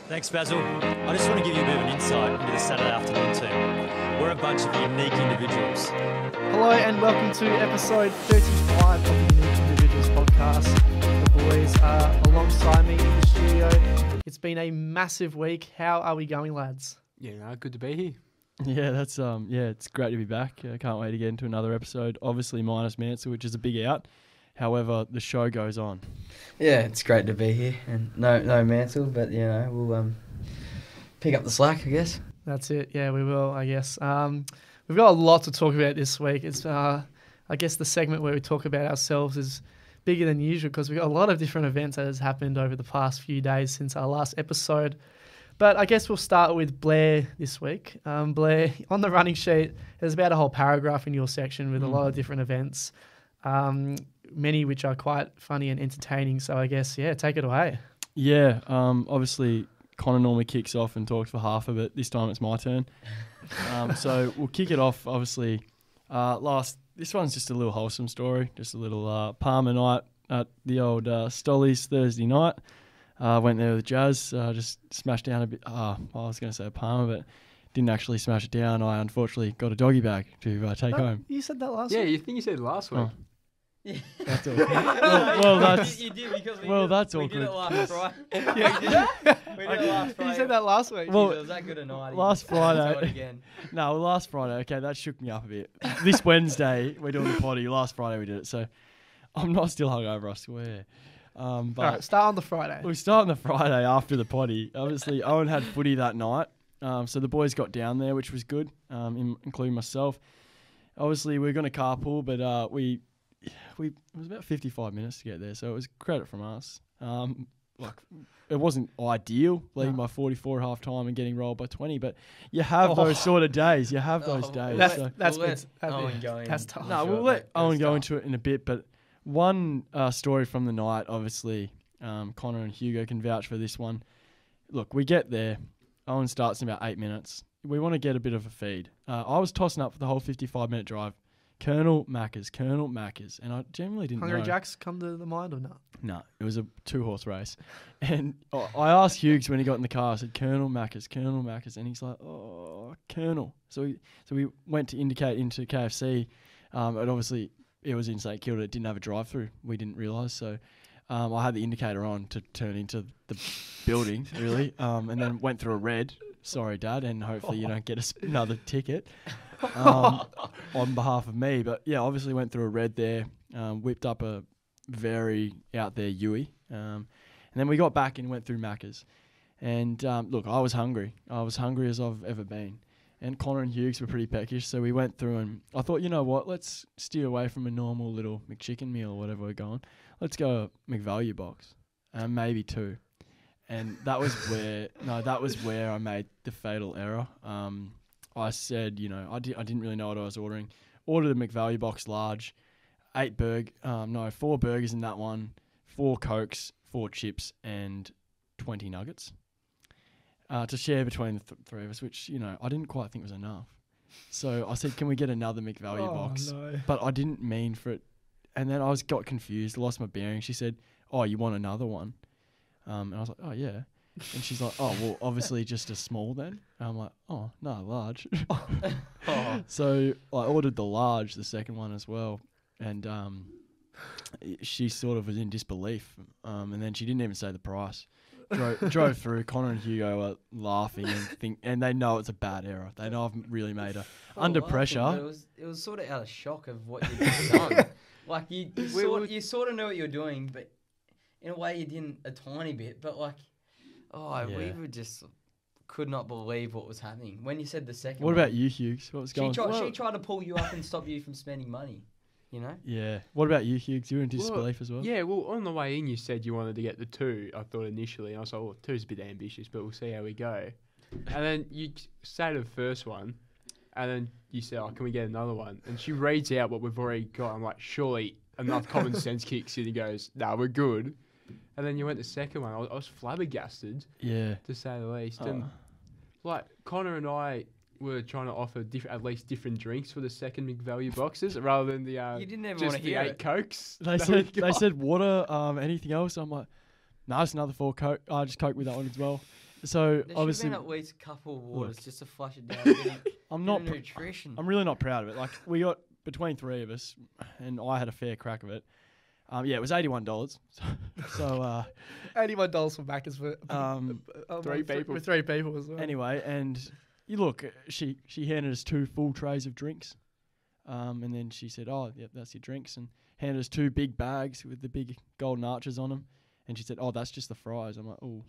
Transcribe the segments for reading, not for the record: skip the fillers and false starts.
Thanks, Basil. I just want to give you a bit of an insight into the Saturday afternoon team. We're a bunch of unique individuals. Hello and welcome to episode 35 of the Unique Individuals podcast. The boys are alongside me in the studio. It's been a massive week. How are we going, lads? Yeah, no, good to be here. Yeah, that's it's great to be back. I can't wait to get into another episode. Obviously minus Mansell, which is a big out. However, the show goes on. Yeah, it's great to be here, and no Mansell, but we'll pick up the slack, I guess. That's it. Yeah, we will, I guess. We've got a lot to talk about this week. It's I guess the segment where we talk about ourselves is bigger than usual because we've got a lot of different events that has happened over the past few days since our last episode. But I guess we'll start with Blair this week. Blair, on the running sheet, there's about a whole paragraph in your section with a lot of different events. Many which are quite funny and entertaining. So I guess, take it away. Yeah, obviously Connor normally kicks off and talks for half of it. This time it's my turn. So we'll kick it off, obviously. This one's just a little wholesome story, just a little Palmer night at the old Stollies Thursday night. Went there with Jazz, just smashed down a bit. I was going to say a Palmer, but didn't actually smash it down. I unfortunately got a doggy bag to take home. You said that last Yeah, week? you think you said last week. Oh. That's all. That's you did because that's we awkward. did it last Friday. We did it last Friday. You said that last week. Well, it was that good a night. last Do it Friday. again. No, last Friday. Okay, that shook me up a bit. This Wednesday we're doing the potty. Last Friday we did it, so I'm not still hungover, I swear. But All right, start on the Friday. we start on the Friday after the potty. Obviously, Owen had footy that night, so the boys got down there, which was good, including myself. Obviously, we were going to carpool, but it was about 55 minutes to get there, so it was credit from us. It wasn't ideal leaving by 44 at half time and getting rolled by 20, but you have those sort of days. You have those days. That's We'll good. let Owen go in. That's tough. No, Sure, we'll let mate. Owen That's go tough. into it in a bit, but one story from the night, obviously, Connor and Hugo can vouch for this one. Look, we get there. Owen starts in about 8 minutes. We want to get a bit of a feed. I was tossing up for the whole 55-minute drive. Colonel Maccas, and I generally didn't Hungry know. Jacks come to the mind or not? No, it was a 2-horse race. And I asked Hughes when he got in the car, I said, Colonel Maccas, and he's like, oh, Colonel. So we went to indicate into KFC, and obviously it was in St Kilda, it didn't have a drive-through. We didn't realise, so I had the indicator on to turn into the building, really, and then went through a red. Sorry, Dad, and hopefully you don't get another ticket on behalf of me. But yeah, obviously went through a red there, whipped up a very out there Yui, and then we got back and went through Maccas. And look, I was hungry. I was hungry as I've ever been. And Connor and Hughes were pretty peckish, so we went through and I thought, you know what, let's steer away from a normal little McChicken meal or whatever we're going. Let's go McValue box, maybe two. And that was where I made the fatal error. I said, I didn't really know what I was ordering. Ordered a McValue box large, 4 burgers in that one, 4 Cokes, 4 chips, and 20 nuggets to share between the three of us, which, I didn't quite think was enough. So I said, can we get another McValue box? No. But I didn't mean for it. And then I got confused, lost my bearing. She said, oh, you want another one? And I was like, oh, yeah. And she's like, oh, well, obviously just a small then. And I'm like, oh, no, large. So I ordered the large, the second one as well. And she sort of was in disbelief. And then she didn't even say the price. Drove through. Connor and Hugo are laughing and they know it's a bad error. They know I've really made a under pressure. But it was sort of out of shock of what you'd just done. Like you sort of knew what you were doing, but in a way you didn't a tiny bit. But we were just could not believe what was happening when you said the second. What one. about you, Hughes? What was going on? She tried to pull you up and stop you from spending money. Yeah. What about you, Hughes? You were in disbelief as well? Yeah, well, on the way in, you said you wanted to get the 2, I thought initially. I was like, 2's a bit ambitious, but we'll see how we go. And then you say to the first one, and then you say, can we get another one? And she reads out what we've already got. I'm like, surely enough common sense kicks in and goes, no, we're good. And then you went the second one. I was flabbergasted, Yeah. to say the least. And Connor and I were trying to offer at least different drinks for the second McValue boxes rather than the You didn't ever just want to the hear 8 it. Cokes. They said water, anything else? I'm like, no, it's another 4 Coke. Just Coke with that one as well. So There should obviously, have been at least a couple of waters Look. just to flush it down. I'm not. Nutrition. I'm really not proud of it. Like we got between three of us, and I had a fair crack of it. Yeah, it was $81. So $81 for Maccas for Three people. With 3 people as well. anyway, and you look, she handed us 2 full trays of drinks, and then she said, "Oh, yep, that's your drinks," and handed us 2 big bags with the big golden arches on them, and she said, "Oh, that's just the fries." I'm like, "Oh."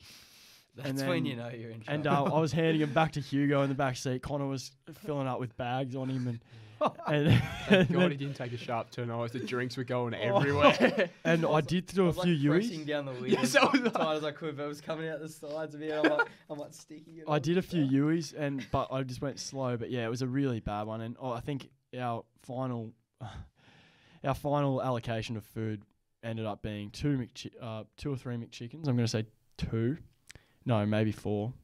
That's when you know you're in trouble. And I was handing him back to Hugo in the back seat. Connor was filling up with bags on him, and Thank God he didn't take a sharp turn. Otherwise, the drinks were going everywhere. and I did do a few pressing Uis. down the lid Yes, as I was tight as I could, but it was coming out the sides of me. And I'm like sticking it. I on. did a few Uis, but I just went slow. But yeah, it was a really bad one. And I think our final allocation of food ended up being 2 or 3 McChickens. I'm going to say 2. No, maybe 4.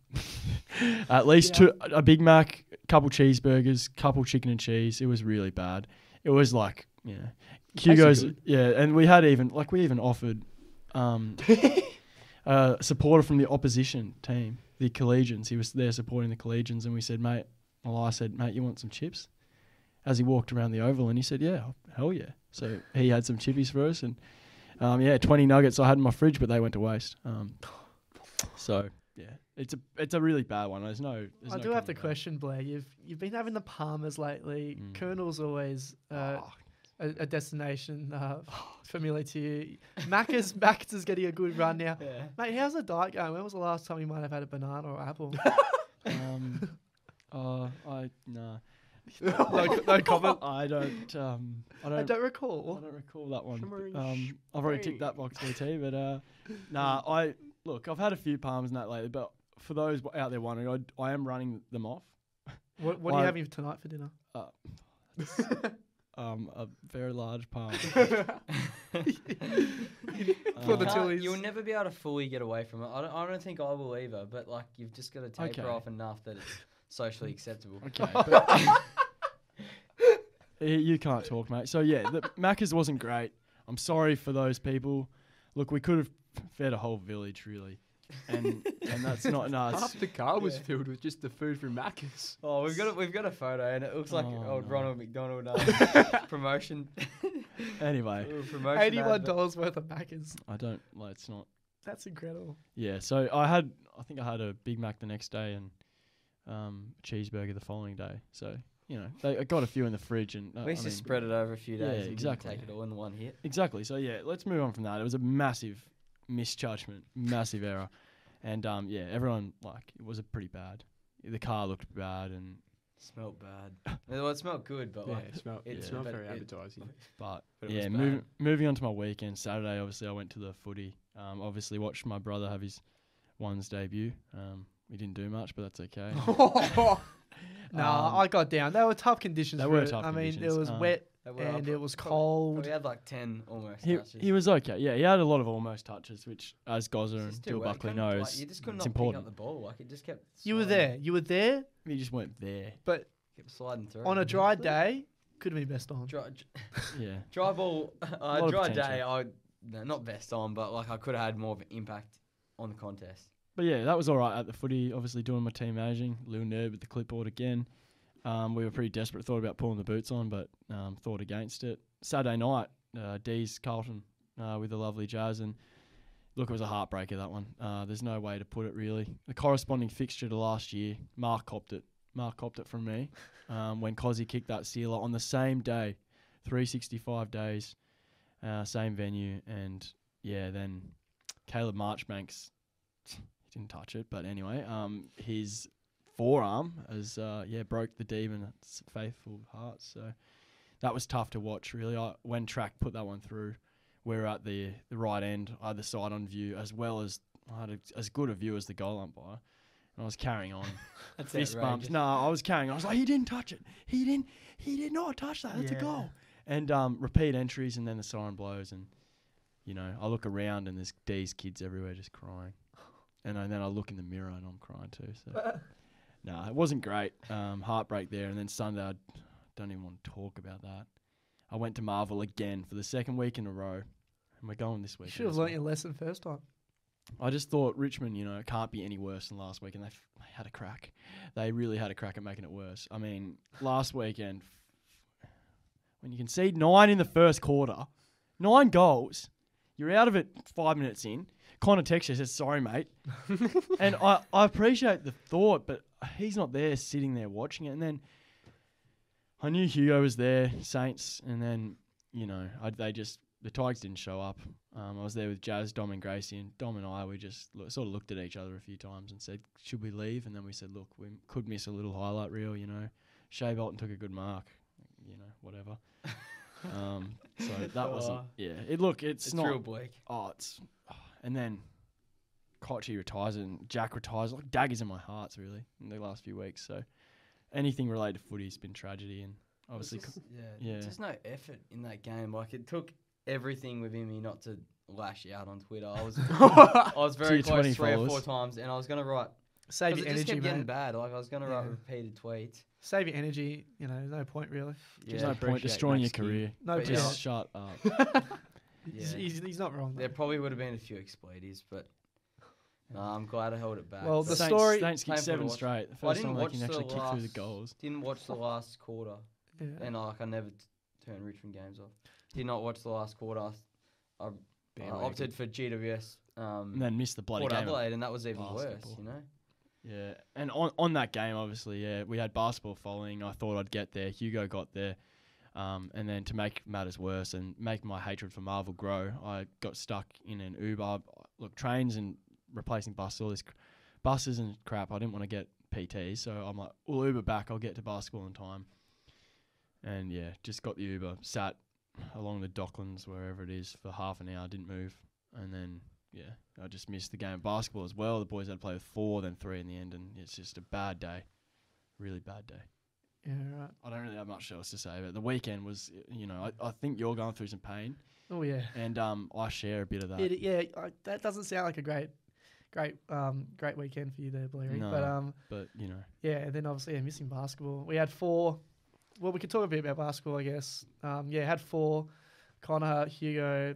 At least 2. A Big Mac, couple cheeseburgers, couple chicken and cheese. It was really bad. It was like, Hugo's, and we even offered a supporter from the opposition team, the Collegians. He was there supporting the Collegians, and we said, I said, mate, you want some chips? As he walked around the oval, and he said, yeah, hell yeah. So he had some chippies for us, and 20 nuggets I had in my fridge, but they went to waste. So yeah, it's a really bad one. There's no I do have to question, Blair. You've been having the Palmers lately. Colonel's always a destination familiar to you. Maccas is getting a good run now. Yeah. Mate, how's the diet going? When was the last time you might have had a banana or apple? No comment. I don't I don't recall. I don't recall that one. I've already ticked that box for tea, but I've had a few palms and that lately, but for those out there wondering, I am running them off. What are you having tonight for dinner? A very large palm. For the Tillies. You'll never be able to fully get away from it. I don't think I will either, but like you've just got to taper off enough that it's socially acceptable. Okay. But you can't talk, mate. So yeah, the Maccas wasn't great. I'm sorry for those people. Look, we could have fed a whole village really, and that's not nuts. Half the car was filled with just the food from Maccas. Oh, we've got a photo, and it looks like old Ronald McDonald promotion. Anyway, promotion $81 worth of Maccas. I don't. Like, it's not. That's incredible. Yeah. So I think I had a Big Mac the next day and cheeseburger the following day. So I got a few in the fridge, and at least you spread it over a few days. Yeah, and exactly. Take it all in the one hit. Exactly. So yeah, let's move on from that. It was a massive misjudgment, massive error, and everyone it was a pretty bad. The car looked bad and smelled bad. Well, it smelled good, but it smelled very appetizing. But it was moving on to my weekend. Saturday, obviously, I went to the footy. Obviously, watched my brother have his ones debut. We didn't do much, but that's okay. I got down. They were tough conditions. They for were it. tough I mean, conditions. it was wet and it was cold. We had like 10 almost He touches. was okay. Yeah, he had a lot of almost touches, which, as Gozza and It's Dill too wet. Buckley Couldn't, knows, you just could it's not pick important. up the ball. Like it just kept. You were sliding. there. You were there, He just went there. but Kept sliding through. on a dry day, could have been best on. Yeah. Dry ball, lot of dry potential. day. Not best on, but like I could have had more of an impact on the contest. But yeah, that was all right at the footy. Obviously doing my team managing. Little nerd with the clipboard again. We were pretty desperate. Thought about pulling the boots on, but thought against it. Saturday night, D's Carlton with the lovely Jazz. And look, it was a heartbreaker, that one. There's no way to put it, really. The corresponding fixture to last year, Mark copped it. Mark copped it from me when Cozzy kicked that sealer on the same day. 365 days, same venue. And, then Caleb Marchbanks, he didn't touch it. But anyway, his forearm broke the demon's faithful heart. So that was tough to watch, really. When Track put that one through, we were at the right end, either side on view, as well as I had as good a view as the goal umpire. And I was carrying on. That's Fist bumps. outrageous. No, I was carrying on. I was like, he didn't touch it. He did not touch that. That's a goal. And repeat entries, and then the siren blows, and I look around and there's D's kids everywhere just crying. And then I look in the mirror and I'm crying too. So no, it wasn't great. Heartbreak there. And then Sunday, I don't even want to talk about that. I went to Marvel again for the second week in a row, and we're going this week. You should have learnt your lesson first time. I just thought Richmond, it can't be any worse than last week, and they had a crack. They really had a crack at making it worse. I mean, last weekend, when you concede 9 in the first quarter, 9 goals, you're out of it 5 minutes in. Connor texts you, says, sorry, mate. And I appreciate the thought, but he's not there sitting there watching it. And then I knew Hugo was there, Saints, and then, the Tigers didn't show up. I was there with Jazz, Dom and Gracie, and Dom and I, we just sort of looked at each other a few times and said, should we leave? And then we said, look, we could miss a little highlight reel, Shea Bolton took a good mark, whatever. So that wasn't, it's not. real bleak. And then Kochi retires and Jack retires. Like daggers in my hearts, really, in the last few weeks. So anything related to footy has been tragedy, and obviously, There's just no effort in that game. Like, it took everything within me not to lash out on Twitter. I was very close 3 or 4 times, and I was gonna write. Save your it just energy, kept getting mate. bad. Like, I was gonna write repeated tweets. Save your energy. No point really. There's no point destroying your career. No, just shut up. He's not wrong. There probably would have been a few expletives, but I'm glad I held it back. Well, But the story. Saints kicked 7 straight. The Well, I first didn't time they watch can the actually kick through the last- goals. Didn't watch the last quarter, Yeah. and I never turn Richmond games off. Did not watch the last quarter. I opted for GWS. And then missed the bloody Port game. Adelaide, and that was even worse. basketball. Yeah, and on that game, obviously, we had basketball following. I thought I'd get there. Hugo got there. And then to make matters worse and make my hatred for Marvel grow, I got stuck in an Uber. Look, trains and replacing buses, all this buses and crap. I didn't want to get PT, so I'm like, we'll Uber back. I'll get to basketball in time. And just got the Uber, sat along the Docklands, wherever it is, for half an hour, didn't move. And then, I just missed the game of basketball as well. The boys had to play with 4, then 3 in the end, and it's just a bad day. Really bad day. Yeah, right. I don't really have much else to say, but the weekend was, I think you're going through some pain. Oh yeah. And I share a bit of that. That doesn't sound like a great weekend for you there, Blair. No, but Yeah, and then obviously missing basketball. We had 4. Well, we could talk a bit about basketball, I guess. Had 4. Connor, Hugo,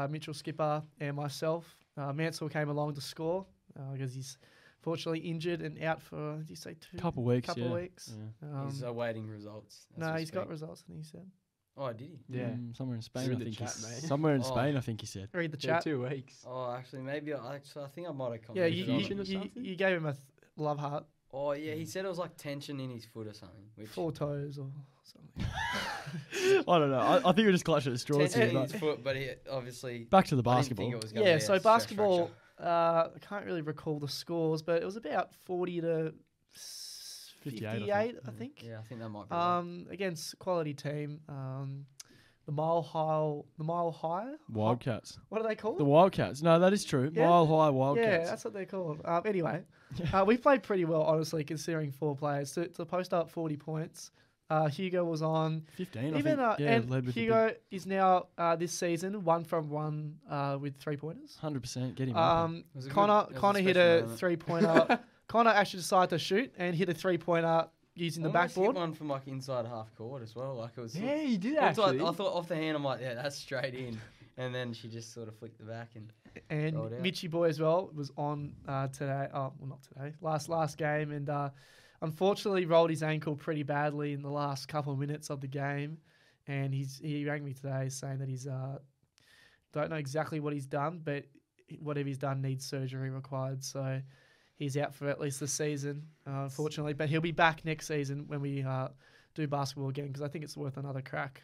Mitchell, Skipper, and myself. Mansell came along to score because he's fortunately injured and out for, did you say 2? Couple weeks. Yeah. He's awaiting results. No, he's got results, I think he said. Oh, did he? Yeah. Somewhere in Spain, Through I the think. chat, mate. Somewhere in Spain, I think he said. Read the Yeah, chat. 2 weeks. Oh, actually, maybe I think I might have come. Yeah, Confusion or something? you gave him a love heart, Oh yeah, he said it was like tension in his foot or something. Which 4 toes or something. I don't know. I think we just clutching at straws tension here. in his But foot, but he obviously back to the I didn't basketball. think it was gonna Yeah, be so a stress basketball, fracture. I can't really recall the scores, but it was about 40 to 58, I think. Yeah, I think that might be. Right. Against quality team. The Mile High Wildcats. What are they called? The Wildcats. No, that is true. Yeah. Mile High Wildcats. Yeah, that's what they're called. Anyway, we played pretty well, honestly, considering 4 players. To post up 40 points, Hugo was on. 15, Even, I think. and led with Hugo is now, this season, 1 from 1 with 3-pointers. 100%. Get him up. It was a Connor good- it was Connor hit special a moment. 3-pointer. Connor actually decided to shoot and hit a 3-pointer using the Almost hit backboard. one from like inside half court as well. Like it was. Yeah, you did I thought actually. off the hand, I'm like, yeah, that's straight in. And then she just sort of flicked the back and And rolled out. Mitchie Boy as well was on today. Oh, well, not today. Last game, and unfortunately rolled his ankle pretty badly in the last couple of minutes of the game. And he rang me today saying that he's don't know exactly what he's done, but whatever he's done needs surgery required. So he's out for at least the season, unfortunately. But he'll be back next season when we do basketball again, because I think it's worth another crack.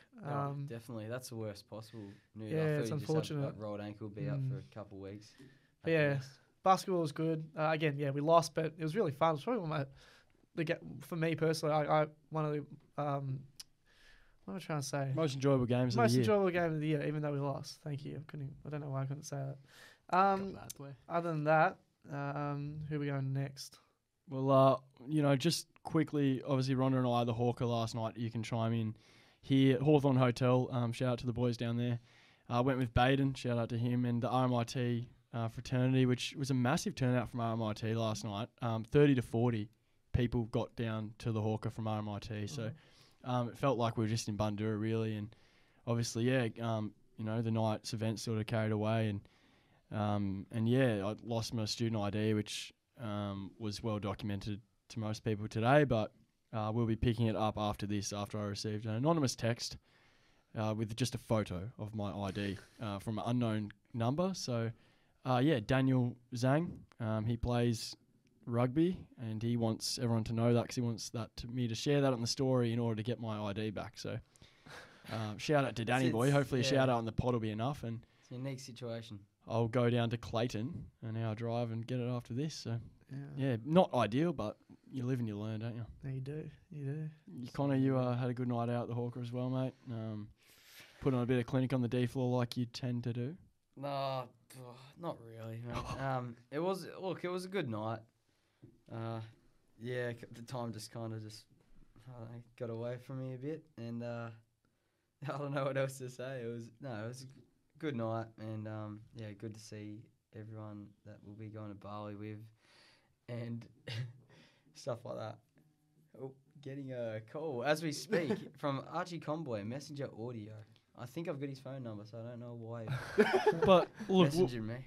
definitely, that's the worst possible news. Yeah, I thought it's you just had unfortunate. that rolled ankle, be out for a couple of weeks. But yeah, basketball was good. Again, yeah, we lost, but it was really fun. It was probably one of for me personally, I one of the what am I trying to say? Most enjoyable games Most of the year. enjoyable game of the year, even though we lost. Thank you. I don't know why I couldn't say that. Got that, Blair. Other than that, who are we going next? Well, just quickly, obviously, Rhonda and I, the Hawker last night, you can chime in here at Hawthorn Hotel. Shout out to the boys down there. Went with Baden, shout out to him, and the RMIT fraternity, which was a massive turnout from RMIT last night. 30 to 40 people got down to the Hawker from RMIT. So it felt like we were just in Bundoora, really. And obviously, the night's event sort of carried away. And yeah, I lost my student ID, which was well documented to most people today, but we'll be picking it up after this, after I received an anonymous text with just a photo of my ID from an unknown number. So, yeah, Daniel Zhang, he plays rugby, and he wants everyone to know that because he wants me to share that on the story in order to get my ID back. So, shout out to Danny boy. Hopefully, a shout out on the pod will be enough, and it's a unique situation. I'll go down to Clayton an hour drive and get it after this. So, yeah, not ideal, but you live and you learn, don't you? Yeah, you do. You do. Connor, you had a good night out at the Hawker as well, mate. Put on a bit of clinic on the D floor like you tend to do. No, not really, mate. It was a good night. Yeah, the time just kind of got away from me a bit, and I don't know what else to say. It was a good night, and yeah, good to see everyone that we'll be going to Bali with, and stuff like that. Oh, getting a call as we speak from Archie Comboy, messenger audio. I think I've got his phone number, so I don't know why. But look,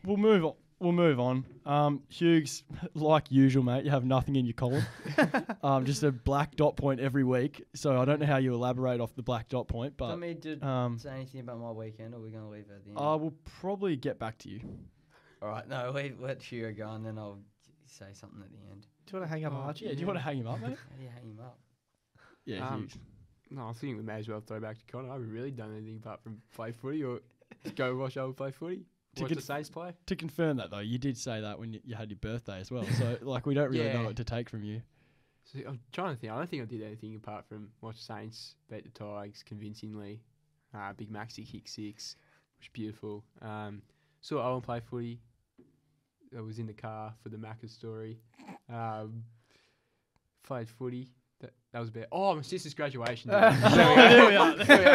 we'll move on. We'll move on. Hughes, like usual, mate, you have nothing in your column. Just a black dot point every week. So I don't know how you elaborate off the black dot point, but don't need to say anything about my weekend, or are we going to leave it at the end? We'll probably get back to you. All right, no, let Hugo go, and then I'll say something at the end. Do you want to hang up Archie? Yeah, do you want to hang him up, mate? How do you hang him up? Yeah, Hughes. No, I think we may as well throw back to Connor. I haven't really done anything apart from play footy or go watch old play footy. Watch the Saints play. To confirm that, though, you did say that when you had your birthday as well. So, like, we don't really know what to take from you. So I'm trying to think. I don't think I did anything apart from watch Saints beat the Tigers convincingly. Big Maxi kick 6, which was beautiful. Saw Owen play footy. I was in the car for the Maccas story. Played footy. That was about. Oh, my sister's graduation. There we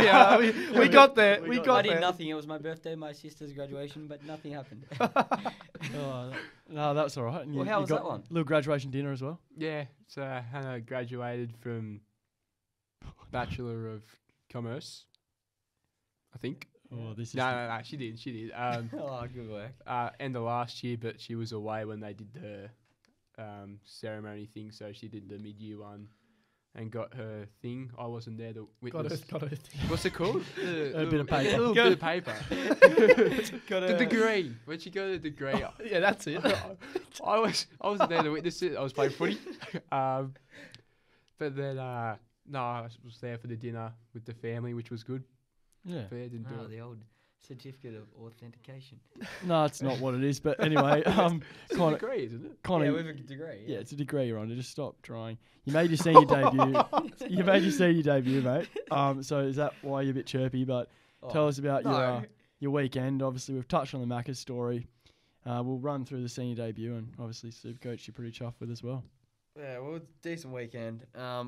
are. We got there. I did nothing. It was my birthday, my sister's graduation, but nothing happened. No, that's all right. And Well, how was that one? Little graduation dinner as well. Yeah, so Hannah graduated from Bachelor of Commerce, I think. Oh, this is No, she did. Oh, good work. End of last year, but she was away when they did the ceremony thing, so she did the mid-year one and got her thing. I wasn't there to witness. Got her thing. What's it called? A bit of paper. A little bit of paper. The degree. When she got a degree. Yeah, that's it. I wasn't there to witness it. I was playing footy. But then, I was there for the dinner with the family, which was good. Yeah. But yeah, didn't do it. The old certificate of authentication. No, it's not what it is. But anyway, It's a degree, isn't it? Connor, Yeah, with a degree. yeah, it's a degree you're on. Just stop trying. You made your senior debut. You made your senior debut, mate. So is that why you're a bit chirpy? But tell us about your weekend. Obviously, we've touched on the Maccas story. We'll run through the senior debut, and obviously Supercoach you're pretty chuffed with as well. Yeah, well, it's a decent weekend.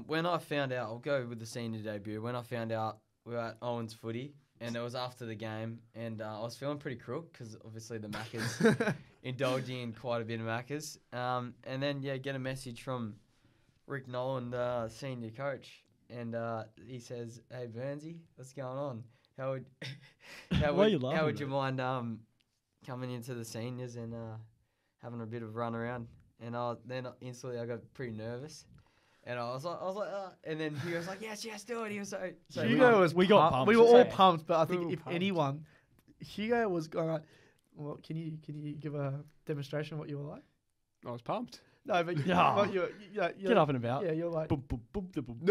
When I found out, I'll go with the senior debut. When I found out we were at Owen's footy, and it was after the game, and I was feeling pretty crook because obviously the Maccas indulging in quite a bit of Maccas. And then, get a message from Rick Nolan, the senior coach, and he says, "Hey, Burnsy, what's going on? How would you mind coming into the seniors and having a bit of run around?" And then instantly I got pretty nervous. And I was like, and then he was like, yes, do it. He was so Hugo was we got pumped. We were all pumped, but I We think were if pumped. anyone, Hugo was going like, well, can you give a demonstration of what you were like? I was pumped. No, but Yeah. what you're Get up and about. Yeah, you're like, Boom, boom, boom, boom, boom.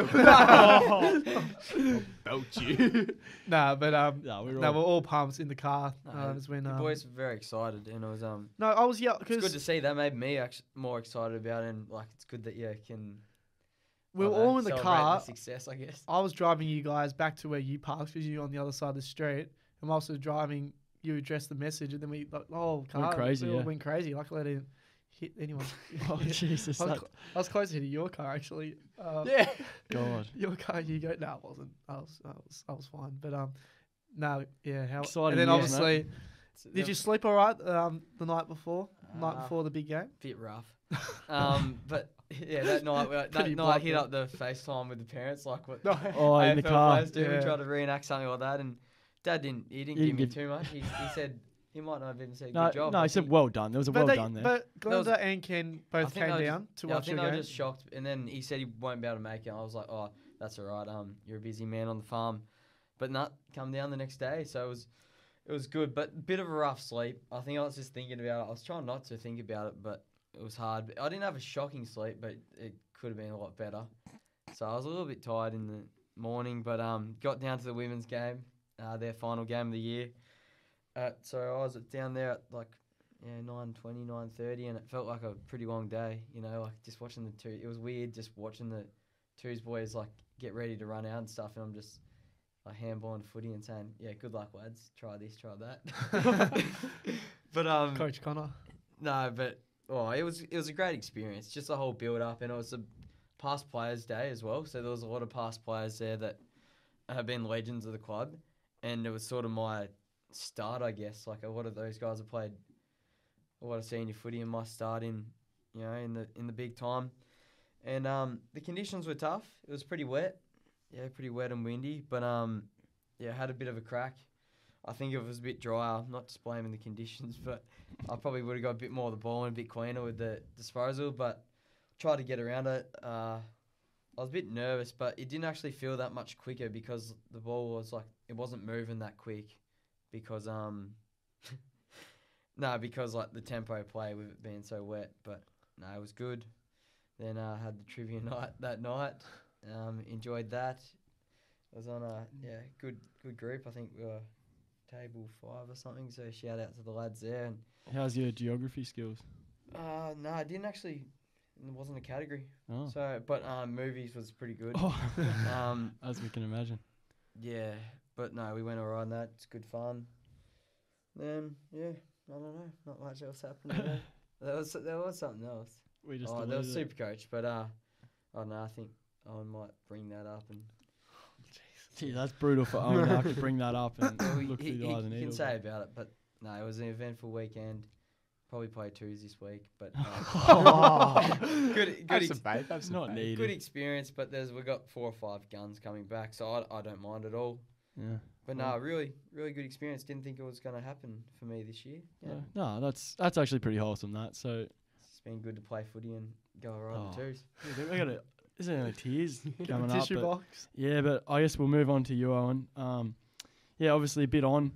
Belt you. nah, but we're we're all pumped in the car. No, Is when the boys were very excited, and it was no, I was it's good because to see. That made me more excited about it, and like it's good that can. we were all in the celebrate car. the success, I guess. I was driving you guys back to where you parked because you're on the other side of the street. I'm also driving. You addressed the message, and then we car crazy, we all yeah. went crazy. Luckily, I didn't hit anyone. Oh, Jesus. I was close to hitting your car actually. Yeah. God. Your car, you go. No, I wasn't. I was fine. But no, yeah. How? Exciting And then news, obviously, It's did you sleep all right the night before? Night before the big game. bit rough. But yeah, that night Pretty hit blunt, up the FaceTime with the parents, like what Oh, in the AFL car. players do. We Yeah. tried to reenact something like that, and Dad didn't. He didn't He give me didn't too much. He said He might not have even said No, good job. no, I he said think- well done. There was a well done there. But There was- Glenda and Ken I both think came they were down to I watch think your they were game. just shocked. And then he said he won't be able to make it. I was like, oh, that's all right. You're a busy man on the farm. But not come down the next day. So it was good, but bit of a rough sleep. I think I was just thinking about it. I was trying not to think about it, but it was hard. I didn't have a shocking sleep, but it could have been a lot better. So I was a little bit tired in the morning, but got down to the women's game, their final game of the year. So I was down there at 9:20, 9:30, and it felt like a pretty long day. Just watching the two. It was weird just watching the twos boys get ready to run out and stuff, and I'm just handballing footy and saying, yeah, good luck, lads. Try this, try that. But Coach Connor. no, but it was a great experience. Just the whole build up, and it was a past players day as well. So there was a lot of past players there that have been legends of the club, and it was sort of my start, I guess. A lot of those guys have played a lot of senior footy, and my start in the big time. And the conditions were tough. It was pretty wet. Yeah, pretty wet and windy, but had a bit of a crack. I think if it was a bit drier, not just blaming the conditions, but I probably would have got a bit more of the ball and a bit cleaner with the disposal, but tried to get around it. I was a bit nervous, but it didn't actually feel that much quicker because the ball was it wasn't moving that quick because the tempo play with it being so wet, but no, it was good. Then I had the trivia night that night. Enjoyed that. I was on a good group. I think we were table 5 or something. So shout out to the lads there. And How's your geography skills? no, I didn't actually. It wasn't a category. Oh. So, but movies was pretty good. Oh. As we can imagine. Yeah, but no, we went all right on that. It's good fun. Then I don't know, not much else happened there. There was something else. We just There was deleted it. Supercoach, but I don't know. I think Owen might bring that up and. Gee, that's brutal for Owen to have to bring that up and Well, look through the eyes and he can ears. say about it, but no, it was an eventful weekend. Probably play twos this week, but good Have some faith. Have some Not faith. needed. good experience. But we've got 4 or 5 guns coming back, so I don't mind at all. Yeah. But no, really good experience. Didn't think it was going to happen for me this year. Yeah, No, that's actually pretty wholesome. That so. it's been good to play footy and go around Oh. the twos. We got There's only tears coming up. Tissue but- box. Yeah, but I guess we'll move on to you, Owen. Obviously a bit on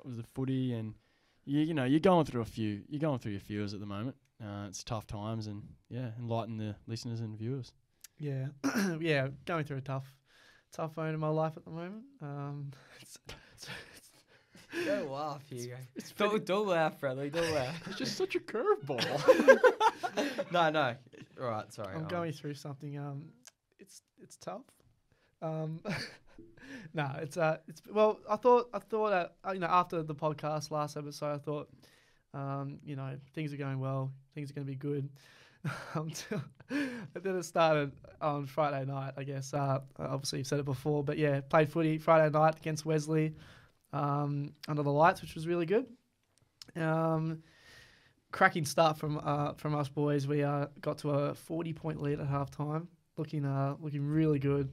was the footy, and you're going through your fears at the moment. It's tough times, and enlighten the listeners and viewers. Yeah, yeah, going through a tough phone in my life at the moment. Don't laugh, Hugo. Don't laugh, Bradley. Don't laugh. It's just such a curveball. No. All right, sorry. I'm going through something. It's tough. No, it's well. I thought that after the podcast last episode, I thought things are going well. Things are going to be good. But then it started on Friday night. I guess obviously you've said it before, but yeah, played footy Friday night against Wesley under the lights, which was really good. Cracking start from us boys. We got to a 40-point lead at halftime, looking really good.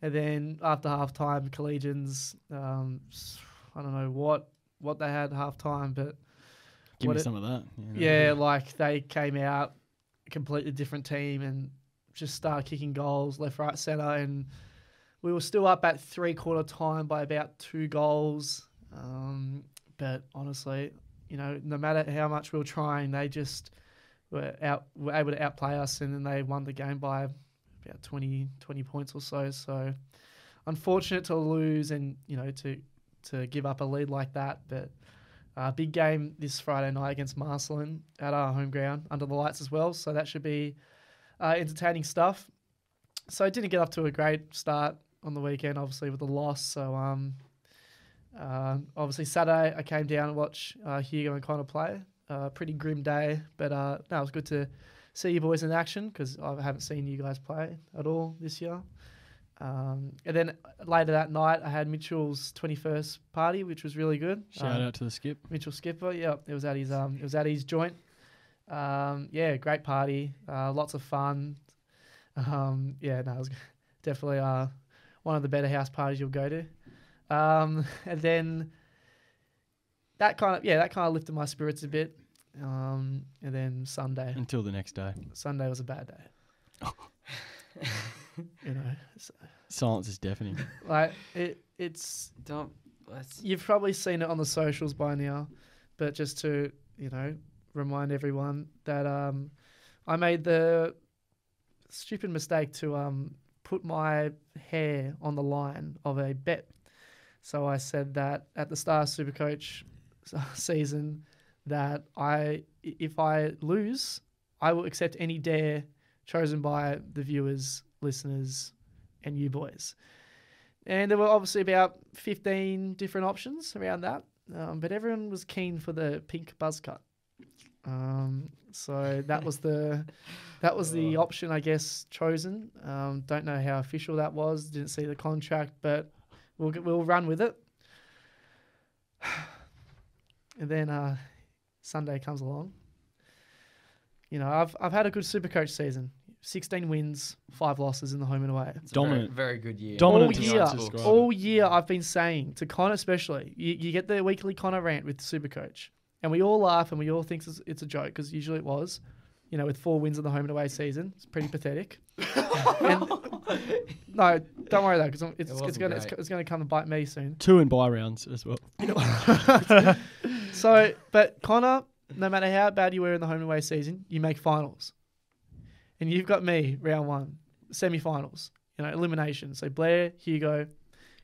And then after halftime, Collegians, I don't know what they had at halftime, but Give me some of that. yeah, they came out a completely different team and just started kicking goals left, right, centre, and we were still up at 3/4 time by about 2 goals. But honestly, no matter how much we were trying, they just were able to outplay us, and then they won the game by about 20 points or so. So unfortunate to lose and to give up a lead like that. But big game this Friday night against Marcelin at our home ground under the lights as well. So that should be entertaining stuff. So I didn't get off to a great start on the weekend, obviously with the loss. So obviously Saturday I came down and watched Hugo and Connor play. Pretty grim day, but it was good to see you boys in action because I haven't seen you guys play at all this year. And then later that night, I had Mitchell's 21st party, which was really good. Shout out to the skip. Mitchell Skipper, yeah, it was at his joint. Great party, lots of fun. It was definitely one of the better house parties you'll go to. And then that kind of lifted my spirits a bit. And then Sunday Until the next day. was a bad day. So, Silence is deafening. like it's you've probably seen it on the socials by now, but just to remind everyone that I made the stupid mistake to put my hair on the line of a bet. So I said that at the start of Supercoach season that if I lose, I will accept any dare chosen by the viewers, listeners, and you boys. And there were obviously about 15 different options around that, but everyone was keen for the pink buzz cut. So that was the option, I guess, chosen. Don't know how official that was. Didn't see the contract, but we'll run with it. And then Sunday comes along. I've had a good Supercoach season. 16 wins, 5 losses in the home and away. It's Dominant. a very good year. Dominant. All year I've been saying to Connor especially, you get the weekly Connor rant with Supercoach. And we all laugh and we all think it's a joke because usually it was. With 4 wins in the home and away season. It's pretty pathetic. No, don't worry though, because it's going to come and bite me soon. 2 in bye rounds as well. So, but Connor, no matter how bad you were in the home and away season, you make finals. And you've got me, round 1, semi-finals, elimination. So Blair, Hugo,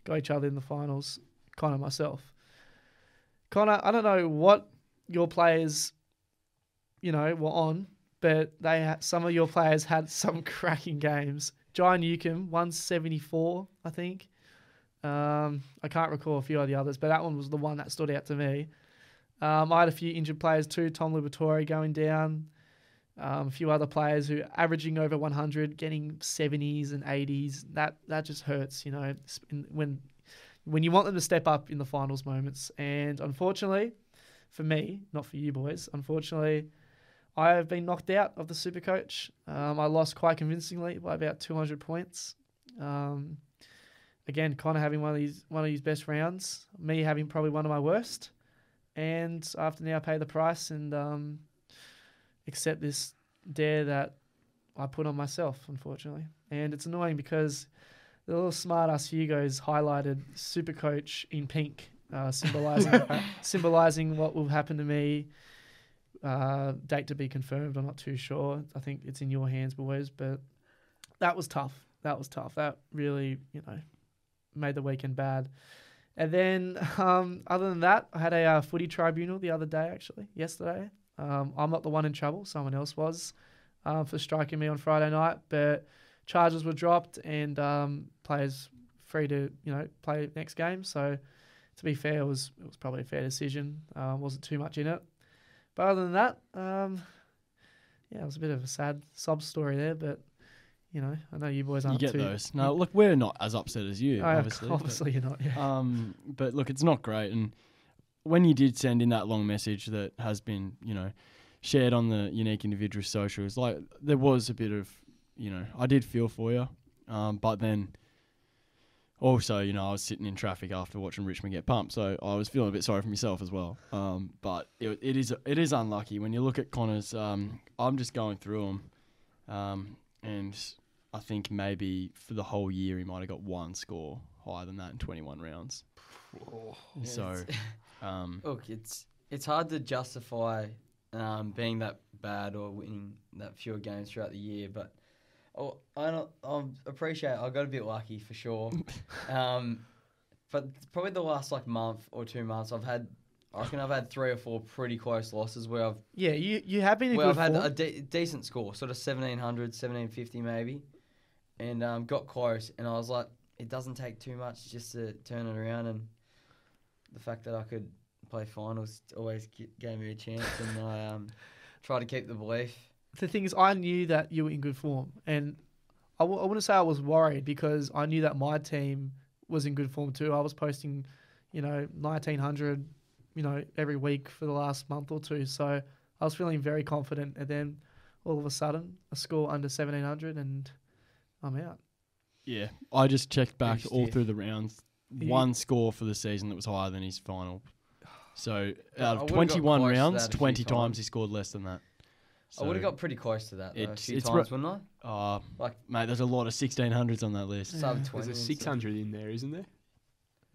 got each other in the finals. Connor, myself. Connor, I don't know what your players, were on, but some of your players had some cracking games. Jai Newcomb, 174, I think. I can't recall a few of the others, but that one was the one that stood out to me. I had a few injured players too. Tom Liberatore going down. A few other players who are averaging over 100, getting 70s and 80s. That just hurts, when you want them to step up in the finals moments. And unfortunately, for me, not for you boys, I have been knocked out of the Supercoach. I lost quite convincingly by about 200 points. Again, Connor having one of his best rounds, me having probably one of my worst. And I have to now pay the price and accept this dare that I put on myself, unfortunately. And it's annoying because the little smart-ass Hugo's highlighted Supercoach in pink, symbolising what will happen to me. Date to be confirmed, I'm not too sure. I think it's in your hands, boys. But that was tough. That really, made the weekend bad. And then, other than that, I had a footy tribunal the other day, yesterday. I'm not the one in trouble. Someone else was for striking me on Friday night. But charges were dropped and players free to, play next game. So, to be fair, it was probably a fair decision. Wasn't too much in it. But other than that, it was a bit of a sad sob story there. But, I know you boys aren't You get those. No, look, we're not as upset as you, obviously. Obviously you're not, yeah. But look, it's not great. And when you did send in that long message that has been, shared on the unique individual socials, like there was a bit of, I did feel for you. But then also, I was sitting in traffic after watching Richmond get pumped, so I was feeling a bit sorry for myself as well. But it is unlucky when you look at Connor's. I'm just going through them, and I think maybe for the whole year he might have got one score higher than that in 21 rounds. So, look, it's hard to justify being that bad or winning that fewer games throughout the year, but I appreciate I got a bit lucky for sure. But probably the last month or 2 months I reckon I've had 3 or 4 pretty close losses where you have been I've had a decent score, sort of 1700, 1750 maybe, and got close, and I was like, it doesn't take too much just to turn it around, and the fact that I could play finals always gave me a chance, and I tried to keep the belief. The thing is, I knew that you were in good form, and I wouldn't say I was worried because I knew that my team was in good form too. I was posting, 1900, every week for the last month or two. So I was feeling very confident, and then all of a sudden, a score under 1700, and I'm out. Yeah, I just checked back all through the rounds. One score for the season that was higher than his final So Yeah, I out of would've got 21 close to rounds, that a few 20 times times. he scored less than that. I would have So, got pretty close to that though, a it's- few it's times, wouldn't I? like, Like- mate, there's a lot of 1600s on that list. Yeah. Sub There's 20. There's a and 600 in there, isn't there?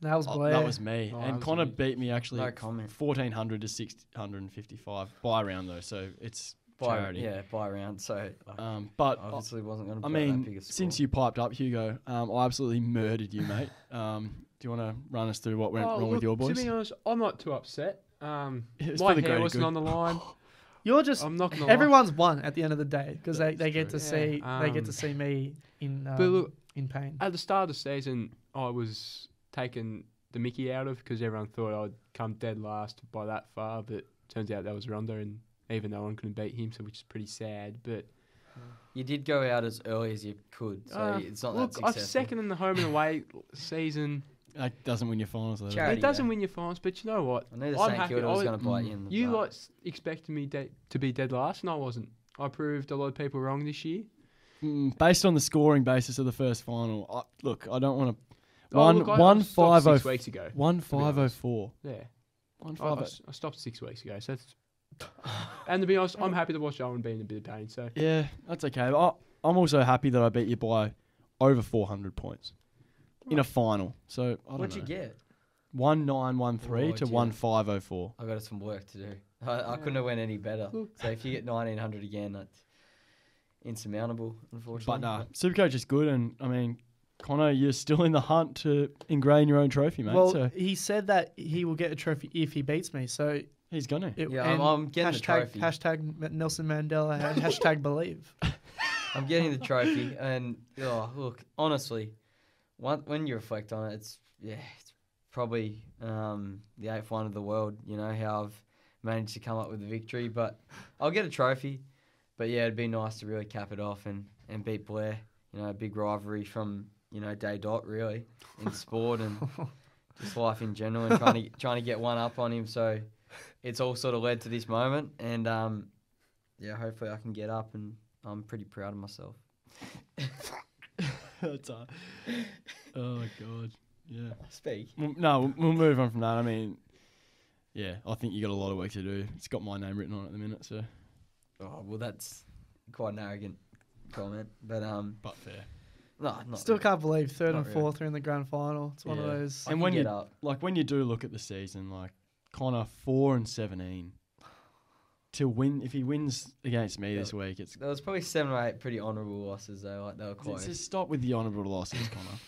That was Oh, Blair. that was me. Oh, and that was Connor you. beat me actually No comment. 1400 to 655 by round though, so it's charity. Yeah, by round. So like, But obviously wasn't going to I put that mean, big a score. since you piped up, Hugo, I absolutely murdered you, mate. Do you want to run us through what went wrong with your boys? To be honest, I'm not too upset. It's My for the hair greater wasn't good. on the line. You're just I'm not gonna lie. everyone's won at the end of the day because they That's get to true. see Yeah, they get to see me in But look, in pain. at the start of the season, I was taking the mickey out of because everyone thought I'd come dead last by that far, but turns out that was Ronda, and even no one couldn't beat him, so which is pretty sad. But You did go out as early as you could, so it's not look, that I'm successful. second in the home and away season. That doesn't win your finals, though. Charity. It doesn't though. win your finals, but you know what? I knew the I'm St happy. Kilda was I- going to bite you in the You butt. lot expected me to be dead last, and I wasn't. I proved a lot of people wrong this year. Based on the scoring basis of the first final, look, I don't want to. Oh, look, I stopped 6 weeks ago. 1504. Yeah, One I, five. I stopped 6 weeks ago. So, and to be honest, I'm happy to watch Owen be in a bit of pain. So Yeah, that's okay. I'm also happy that I beat you by over 400 points in a final. So I don't What'd know. you get? 1913 Oh, to gee. 1504. I got some work to do. I couldn't have went any better. So if you get 1900 again, that's insurmountable, unfortunately. But nah, Supercoach is good, and I mean, Connor, you're still in the hunt to ingrain your own trophy, mate. Well, so he said that he will get a trophy if he beats me. So he's gonna. Yeah, I'm getting the trophy. Hashtag Nelson Mandela and hashtag believe. I'm getting the trophy, and look, honestly, when you reflect on it, it's probably the 8th one of the world. You know how I've managed to come up with the victory, but I'll get a trophy. But yeah, it'd be nice to really cap it off and beat Blair. You know, a big rivalry from day dot really in sport and just life in general, and trying to get one up on him. So it's all sort of led to this moment, and hopefully I can get up, and I'm pretty proud of myself. That's oh god, yeah. Speak. No, we'll move on from that. I mean, yeah, I think you got a lot of work to do. It's got my name written on it at the minute, so Oh well, that's quite an arrogant comment, but fair. no, not Still really. can't believe third Not and really. fourth are in the grand final. It's one of Yeah. those. I And can when get you up. when you do look at the season, like Connor 4-17 to win. If he wins against me this week, it's There was probably 7 or 8 pretty honourable losses though. Like they were close. just stop with the honourable losses, Connor.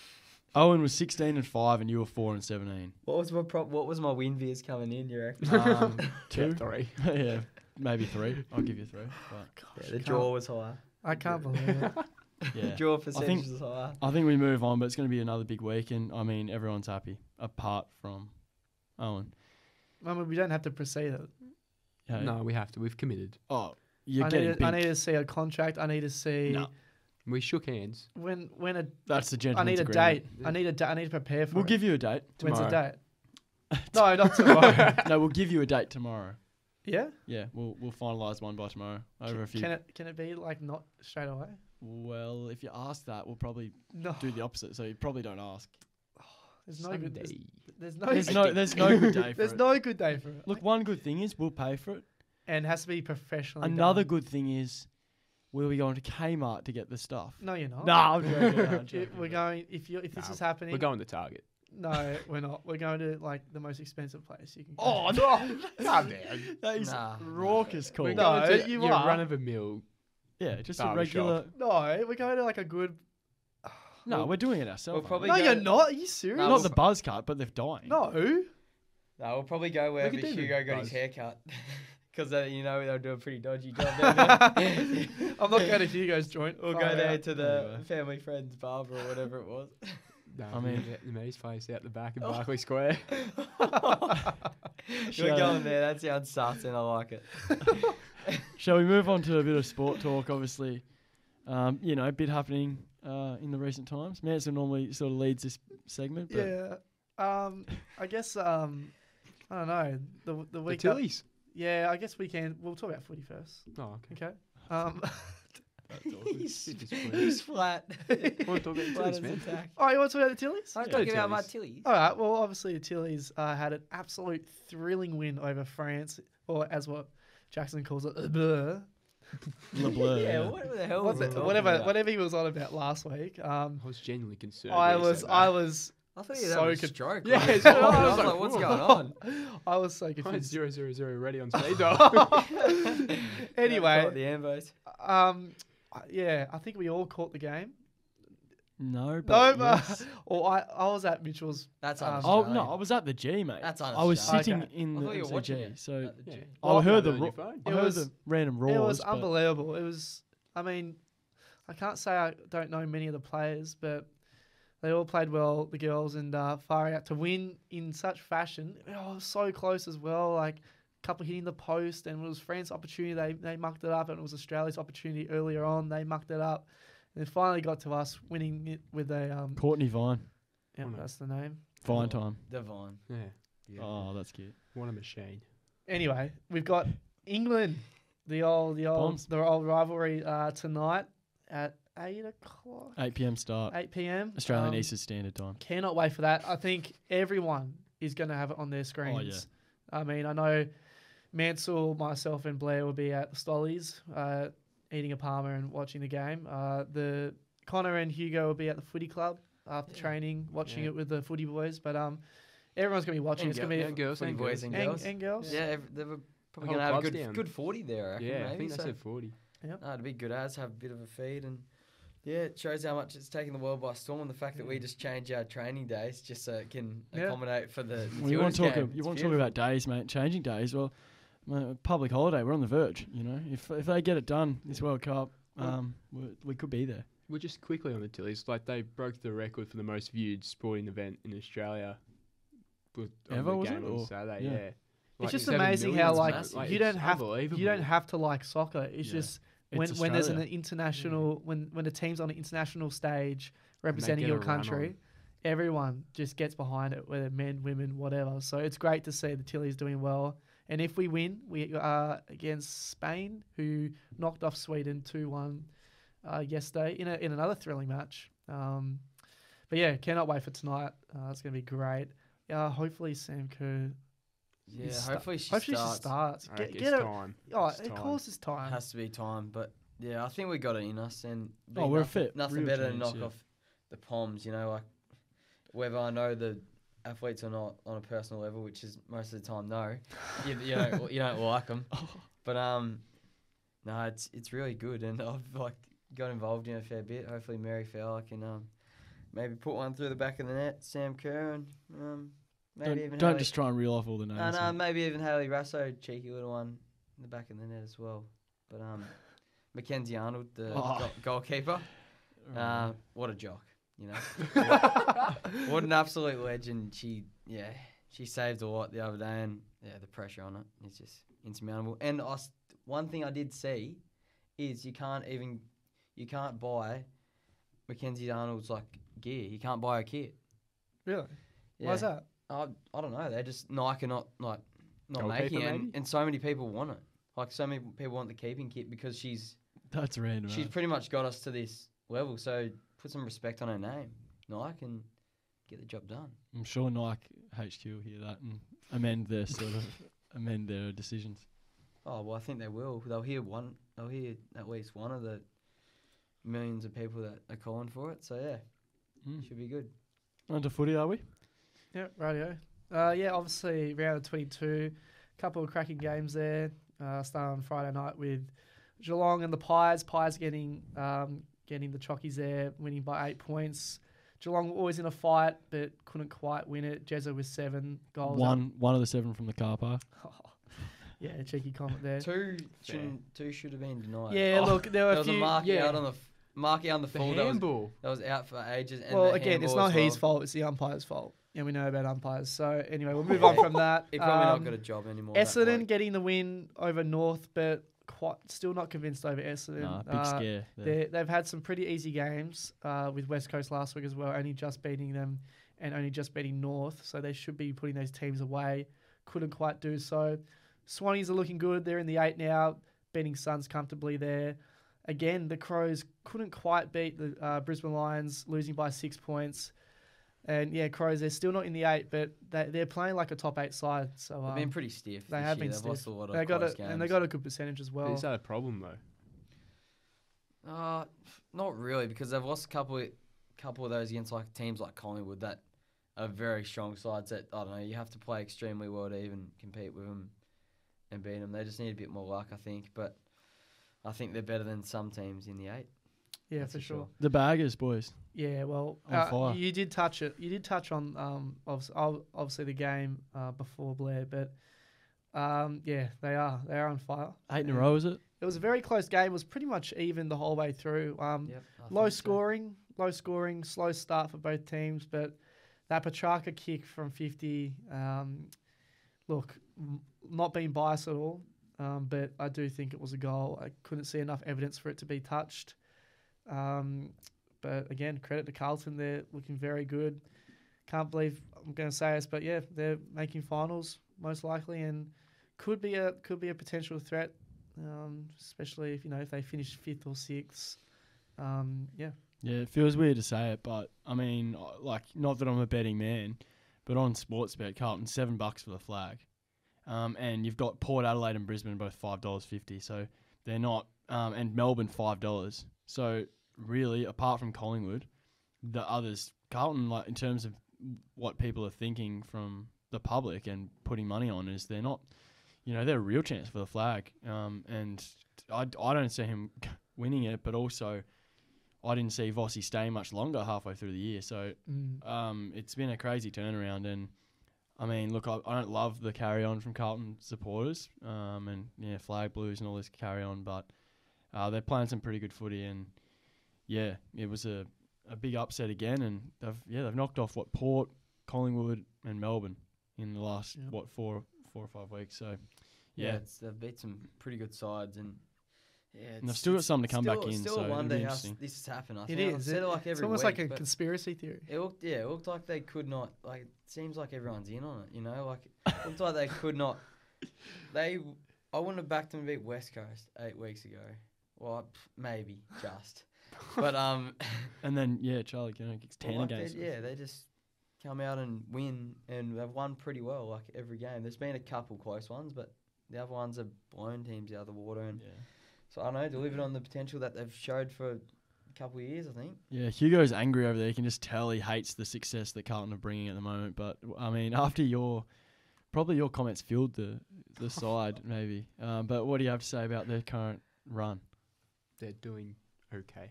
Owen was 16-5 and you were 4-17. What was my What was my win viz coming in? You reckon? 2, 3. yeah, maybe 3. I'll give you 3. But Yeah, the draw was higher. I can't believe it. The yeah, draw percentage was higher. I think we move on, but it's going to be another big week, and I mean everyone's happy apart from Owen. I mean, we don't have to proceed it. Yeah. No, we have to. We've committed. Oh, you're I getting need, to, I big. need to see a contract. I need to see No. We shook hands. when a. That's the I gentleman's need a agreement. date. I need to prepare for We'll it. give you a date. When's the tomorrow. date? No, not tomorrow. No, we'll give you a date tomorrow. Yeah. Yeah, we'll finalise one by tomorrow over a few. Can it be like not straight away? Well, if you ask that, we'll probably No. do the opposite. So you probably don't ask. There's no good. Sunday. There's no. There's no good day for There's it. no good day for it. Look, one good thing is we'll pay for it. And it has to be professionally. Another done. good thing is we'll be going to Kmart to get the stuff. No, you're not. No, I'm joking. No, I'm joking. We're going. If this is happening. We're going to Target. No, we're not. We're going to like the most expensive place you can. Go. Oh no! Calm down. That is Nah. raucous call. We're No, going to you your are. run of a mill. Yeah, just a Barber regular. No, we're going to like a good. No, we're doing it ourselves. We'll probably No, go- you're not. Are you serious? No, Not the buzz cut, but they're dying. No. No, we'll probably go wherever could do the Hugo got his buzz. haircut. Because, they'll do a pretty dodgy job down there. I'm not going to Hugo's joint. We'll Far go there out. to the Anyway. family friend's barber or whatever it was. No, I mean- the Vietnamese place out the back of Barclay Square. We're going there. That sounds sus and I like it. Shall we move on to a bit of sport talk? Obviously, a bit happening in the recent times. Manson normally sort of leads this segment, but Yeah. I guess. I don't know. The The week. Up, Tillies. yeah. I guess we can. We'll talk about footy first. Oh, okay. Okay. He's flat. Want to talk about Flat Tillies, as man? a tack. Oh, you want to talk about the Tillies? I'm Go talking about my Tillies. Tillies. All right. Well, obviously the Tillies had an absolute thrilling win over France, or as what Jackson calls it, Blur. Le Bleu, Yeah, what the hell was it? Whatever he was on about last week. I was genuinely concerned. I when he was said I that. was I thought you so had a con- stroke. Yeah, I was so I like, was like, what's whoa. going on? I was so Mine's confused. 000 ready on speed dial. Anyway, the Ambos. yeah, I think we all caught the game. No, No, but yes. or I was at Mitchell's. That's Oh, Oh un-Australian. no, I was at the G, mate. That's I was un-Australian. sitting Okay. in I the thought you were watching MCG, it so at the G. I heard the the phone. I It heard was- the random roars. It was but unbelievable. It was. I mean, I can't say I don't know many of the players, but they all played well. The girls and far out to win in such fashion. Oh, so close as well. Like a couple hitting the post, and it was France's opportunity. They mucked it up, and it was Australia's opportunity earlier on. They mucked it up, and it finally got to us winning it with a Courtney Vine, Yeah, Oh, no. that's the name. Vine time. Devon. Yeah. Yeah. Oh, that's cute. What a machine. Anyway, we've got England, the old Bombs. rivalry tonight at 8 o'clock, 8 p.m. start. 8 p.m. Australian Eastern Standard Time. Cannot wait for that. I think everyone is going to have it on their screens. I mean, I know Mansell, myself, and Blair will be at the Stollies eating a Parma and watching the game. The Connor and Hugo will be at the footy club after training, watching Yeah. it with the footy boys. But everyone's going to be watching. It's going to be girls Footy and boys girls. and girls. and girls. Yeah, they were probably Whole going to have a club's down. good 40 there, I reckon, Yeah, I maybe. think they So, said 40. it'd be good as have a bit of a feed, and yeah, it shows how much it's taking the world by storm. And the fact that we just change our training days just so it can Yeah. accommodate for the Well, you want to talk? game. You It's want to talk beautiful. about days, mate? Changing days. Well, public holiday. We're on the verge. You know, if they get it done this World Cup, we could be there. Well, just quickly on the Tillies, like they broke the record for the most viewed sporting event in Australia. On Ever, the was game it? on Or- Saturday, yeah. yeah. It's just 7 amazing million how is like massive. you It's don't have unbelievable. to like soccer. It's Yeah. just It's when there's an Australia. international when a team's on an international stage representing get your a run country, on. everyone just gets behind it, whether men, women, whatever. So it's great to see the Tillies doing well. And if we win, we are against Spain, who knocked off Sweden 2-1 yesterday in another thrilling match. But yeah, cannot wait for tonight. It's going to be great. Hopefully Sam Kerr. Yeah, is hopefully she hopefully starts. she starts. I reckon Get it's her. time. Oh, It's of time. course it's time. Has to be time, but yeah, I think we got it in us, and Oh, we're nothing, fit. Nothing Real better than chance, knock yeah. off the Poms, you know, like whether I know the athletes or not on a personal level, which is most of the time no, you don't like them, but no, it's really good, and I've like got involved in it a fair bit. Hopefully, Mary Fowler can maybe put one through the back of the net, Sam Kerr, and maybe even Don't Haley- just try and reel off all the names. and mate. maybe even Haley Rasso, cheeky little one in the back of the net as well. But Mackenzie Arnold, the goalkeeper, what a jock, you know. What an absolute legend. She saved a lot the other day, and the pressure on it is just insurmountable. And one thing I did see is you can't buy Mackenzie Arnold's like gear. You can't buy a kit. Really? Yeah. Why's that? I don't know. They're just Nike not Goalkeeper, making it, maybe? and so many people want it. Like so many people want the keeping kit because she's That's random. she's mate. pretty much got us to this level. So put some respect on her name, Nike, and get the job done. I'm sure Nike HQ will hear that and amend their decisions. Oh well, I think they will. They'll hear at least one of the millions of people that are calling for it. So yeah, should be good. On to footy, are we? Yeah, radio. Obviously round of 22, couple of cracking games there. Starting on Friday night with Geelong and the Pies. Pies getting the Chockies there, winning by 8 points. Geelong were always in a fight, but couldn't quite win it. Jezza with 7 goals. One of the 7 from the car park. Yeah, cheeky comment there. Two should have been denied. Yeah, look, there were There a was a few. marking out on the marking on the The full that was, handball. that was out for ages. And Well, the again, it's handball not as his well. fault; it's the umpire's fault, and we know about umpires. So anyway, we'll move on from that. He probably not got a job anymore. that Essendon bloke. getting the win over North, but still not convinced over Essendon. Nah, big scare. There. They've had some pretty easy games with West Coast last week as well, only just beating them and only just beating North. So they should be putting those teams away. Couldn't quite do so. Swannies are looking good. They're in the 8 now, beating Suns comfortably there. again, the Crows couldn't quite beat the Brisbane Lions, losing by 6 points. And yeah, Crows, they're still not in the 8, but they're playing like a top 8 side. So They've been pretty stiff. They this have year. been They've stiff. lost a lot of They got close a, games. and they got a good percentage as well. Is that a problem though? Not really, because they've lost a couple of those against like teams like Collingwood that are very strong sides that, I don't know, you have to play extremely well to even compete with them and beat them. They just need a bit more luck, I think. But I think they're better than some teams in the 8. Yeah, That's for sure. The Baggers, boys. Yeah, well, On fire. you did touch it. You did touch on obviously the game before Blair, but yeah, they are on fire. 8 in a row, is it? It was a very close game. It was pretty much even the whole way through. Yep, Low scoring, slow start for both teams, but that Petrarca kick from 50, look, not being biased at all, but I do think it was a goal. I couldn't see enough evidence for it to be touched. But again, credit to Carlton. They're looking very good. Can't believe I'm going to say this, but yeah, they're making finals most likely and could be a potential threat, especially if they finish 5th or 6th. Yeah. Yeah, it feels weird to say it, but I mean, like, not that I'm a betting man, but on Sportsbet, Carlton $7 for the flag, and you've got Port Adelaide and Brisbane both $5.50, so they're not, and Melbourne $5. So really, apart from Collingwood, the others, Carlton, like in terms of what people are thinking from the public and putting money on, is they're not, they're a real chance for the flag, and I don't see him winning it, but also I didn't see Vossi stay much longer halfway through the year. So it's been a crazy turnaround. And, I mean, look, I don't love the carry-on from Carlton supporters and, flag blues and all this carry-on, but they're playing some pretty good footy. And, yeah, it was a big upset again. And, they've knocked off, Port, Collingwood and Melbourne in the last, 4 or 5 weeks. So, yeah. They've beat some pretty good sides and... Yeah, and they've still got something to come back in. Still So a wonder how interesting. this has happened. I It think is. I've said it like every It's almost week, like a but conspiracy theory. it looked like they could not. Like, it seems like everyone's in on it. Like it looked like they could not. I wouldn't have backed them to beat West Coast 8 weeks ago. Well, maybe just, but And then, Charlie gets 10 against them. they just come out and win, and they've won pretty well. Like every game, there's been a couple close ones, but the other ones have blown teams out of the water and. Yeah. So I don't know, delivered on the potential that they've showed for a couple of years, I think. Yeah, Hugo's angry over there. You can just tell he hates the success that Carlton are bringing at the moment. But, I mean, after your comments fueled the side, maybe. But what do you have to say about their current run? They're doing okay.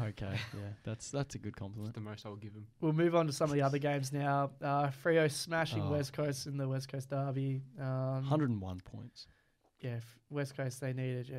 Okay, yeah, that's a good compliment. That's the most I'll give them. We'll move on to some of the other games now. Freo smashing West Coast in the West Coast derby. 101 points. Yeah, West Coast, they needed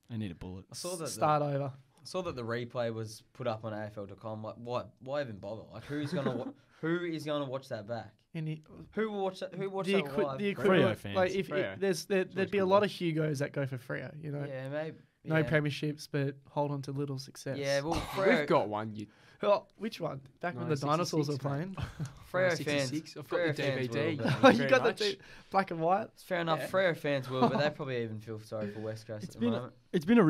They need a bullet. I saw that start over. I saw that the replay was put up on AFL.com. Like, why even bother? Like, who's gonna who is gonna watch that back? Who will watch that? Who watch that live? The Freo fans. Like Freo. there'd be a lot of Hugos that go for Freo. Yeah, maybe. No yeah. premierships, but hold on to little success. Yeah, well, Freo, We've got one. Oh, which one? Back when the dinosaurs were 66, playing. Freo fans. 66. I've got Freo the fans DVD. will, but- Oh, you got the black and white. It's fair enough. Yeah. Freo fans will, but they probably even feel sorry for West Coast It's at the been moment. It's been a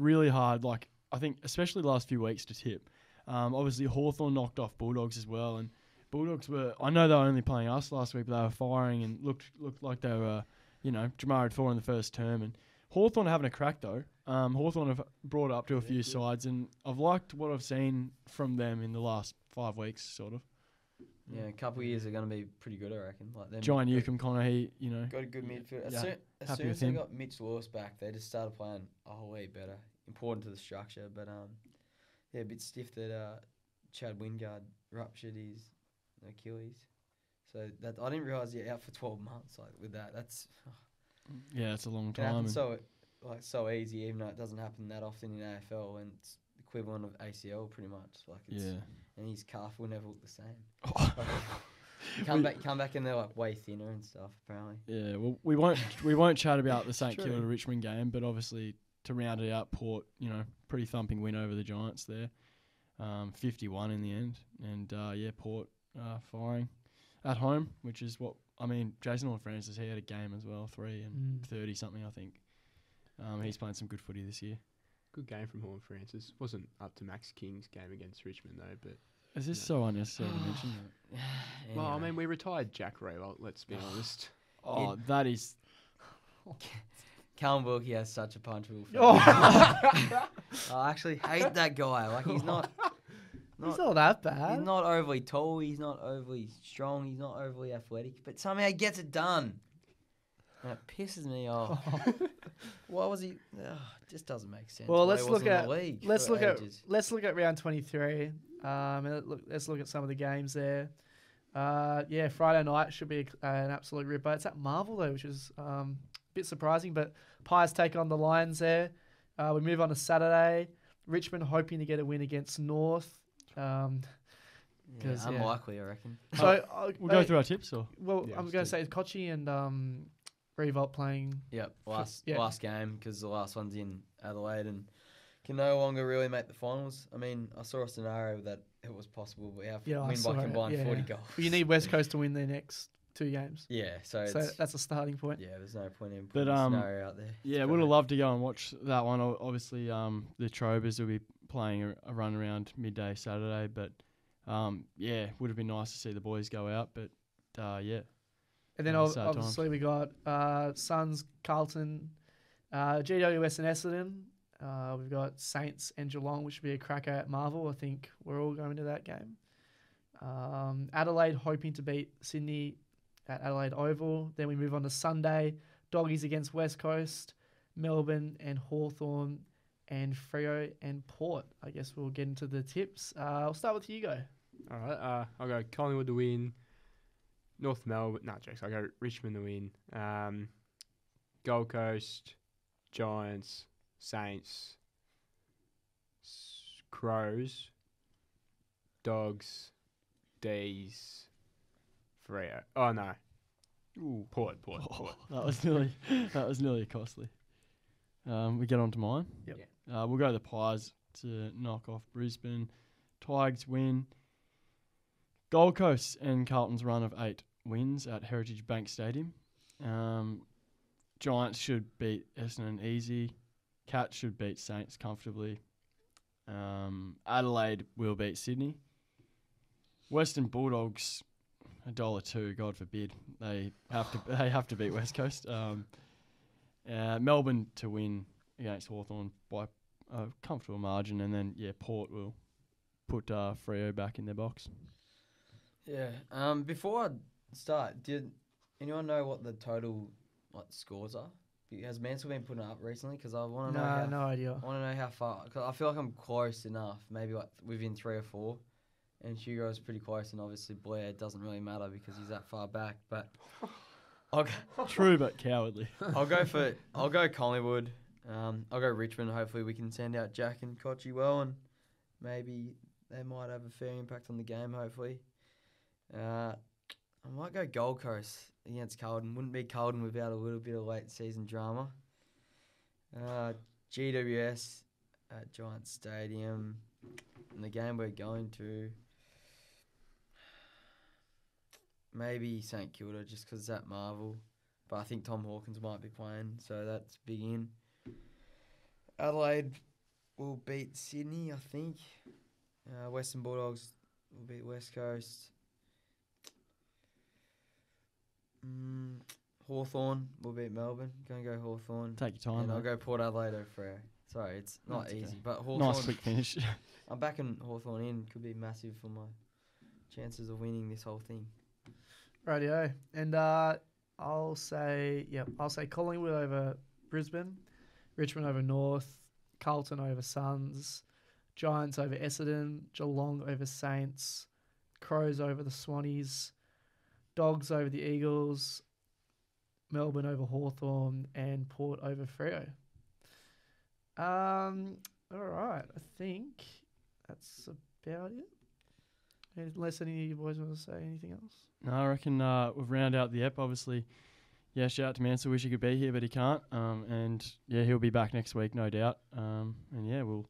really hard, like, I think, especially the last few weeks to tip. Obviously, Hawthorn knocked off Bulldogs as well, and Bulldogs I know they were only playing us last week, but they were firing and looked like they were, Jamar 4 in the first term. And Hawthorn are having a crack, though. Hawthorn have brought it up to a few sides, and I've liked what I've seen from them in the last 5 weeks, sort of. Yeah, a couple of years are going to be pretty good, I reckon. Like them, John Newcombe, Conahee, got a good midfield. As Yeah, soon happy as with they him. got Mitch Lewis back, they just started playing a whole heap better. Important to the structure, but a bit stiff that Chad Wingard ruptured his Achilles. So that I didn't realise he's out for 12 months. Like with that, that's Yeah, it's a long can happen time. so easy, even though it doesn't happen that often in AFL, and it's the equivalent of ACL pretty much. Like it's, and his calf will never look the same. Like, come back and they're like way thinner and stuff. Apparently. Yeah, well, we won't chat about the St Kilda Richmond game, but obviously to round it out, Port, pretty thumping win over the Giants there, 51 in the end, and Port firing at home, which is what I mean. Jason Horne-Francis, he had a game as well, 3 and 30 something, I think. He's playing some good footy this year. good game from Horn Francis. Wasn't up to Max King's game against Richmond though, but Is this so unnecessary to mention? well, I Anyway. mean, we retired Jack Rewalt. Let's be honest. Oh, that is. Callum Wilkie has such a punchable face. Oh. I actually hate that guy. Like he's not. It's not that bad. He's not overly tall. He's not overly strong. He's not overly athletic. But somehow he gets it done. And it pisses me off. Why was he? It just doesn't make sense. Well, why let's he look wasn't in at the league let's for look at ages. let's look at round 23. Let's look at some of the games there. Friday night should be an absolute ripper. It's at Marvel though, which is a bit surprising. But Pies take on the Lions there. We move on to Saturday. Richmond hoping to get a win against North. Unlikely, I reckon. So We'll go through our tips, or Well, Yeah, I'm let's going do to say Kochi and Revolt playing. Yep, yeah. last game because the last one's in Adelaide and can no longer really make the finals. I mean, I saw a scenario that it was possible, but we have to I win saw by it, combined 40 goals. But you need West Coast to win their next 2 games. Yeah, so That's a starting point. yeah, there's no point in But, putting a scenario out there. yeah, It's would have great. loved to go and watch that one. Obviously, the Trobers will be playing a run around midday Saturday, but would have been nice to see the boys go out. But yeah, And then Sad obviously we got Suns, Carlton, GWS and Essendon. We've got Saints and Geelong, which should be a cracker at Marvel. I think we're all going to that game. Adelaide hoping to beat Sydney at Adelaide Oval. Then we move on to Sunday. Doggies against West Coast, Melbourne and Hawthorn, and Freo and Port. I guess we'll get into the tips. I'll start with Hugo. All right, I'll go Collingwood to win. North Melbourne, no jokes. I'll go Richmond to win. Gold Coast, Giants, Saints, Crows, Dogs, D's, Freo. Oh no, Port. that was nearly costly. We get on to mine. Yep. We'll go the Pies to knock off Brisbane. Tigers win. Gold Coast and Carlton's run of 8 wins at Heritage Bank Stadium. Giants should beat Essendon easy. Cats should beat Saints comfortably. Adelaide will beat Sydney. Western Bulldogs $1.02. God forbid they have to beat West Coast. Melbourne to win against Hawthorn by a comfortable margin, and then Port will put Freo back in their box. Yeah. Before I start, did anyone know what the total scores are? Has Mansell been putting up recently? Because I want to know. No idea. I want to know how far. Cause I feel like I'm close enough, maybe within 3 or 4. And Hugo's pretty close, and obviously Blair doesn't really matter because he's that far back. But I'll True but cowardly. go Collingwood. I'll go Richmond. Hopefully we can send out Jack and Kochi well, and maybe they might have a fair impact on the game. Hopefully, I might go Gold Coast against Carlton. Wouldn't be Carlton without a little bit of late season drama. GWS at Giants Stadium, and the game we're going to. Maybe St Kilda just because it's at Marvel. But I think Tom Hawkins might be playing, so that's big in. Adelaide will beat Sydney, I think. Western Bulldogs will beat West Coast. Hawthorn will beat Melbourne. Going to go Hawthorn. Take your time. And I'll mate. go Port Adelaide over Freo. Sorry, it's not That's easy. okay. But Hawthorn, Nice quick finish. I'm backing Hawthorn in. Could be massive for my chances of winning this whole thing. Rightio. And I'll say Collingwood over Brisbane, Richmond over North, Carlton over Suns, Giants over Essendon, Geelong over Saints, Crows over the Swannies, Dogs over the Eagles, Melbourne over Hawthorn, and Port over Freo. All right, I think that's about it. Unless any of you boys want to say anything else. No, I reckon we've round out the ep. Obviously, shout out to Mansell. Wish he could be here, but he can't. And he'll be back next week, no doubt. We'll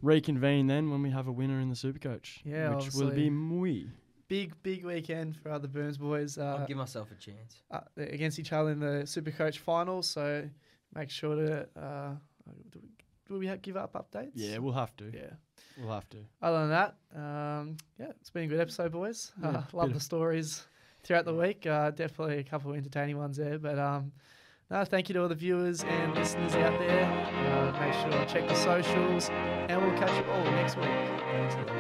reconvene then when we have a winner in the Supercoach. Yeah, which will be me. Big weekend for other Burns boys I'll give myself a chance. against each other in the Supercoach finals. So make sure to do will we give up updates? Yeah, we'll have to. Yeah. We'll have to. Other than that, yeah, it's been a good episode, boys. Yeah, Love bit the of- stories throughout the week. Definitely a couple of entertaining ones there. But no, thank you to all the viewers and listeners out there. Make sure to check the socials, and we'll catch you all next week. Thanks a lot.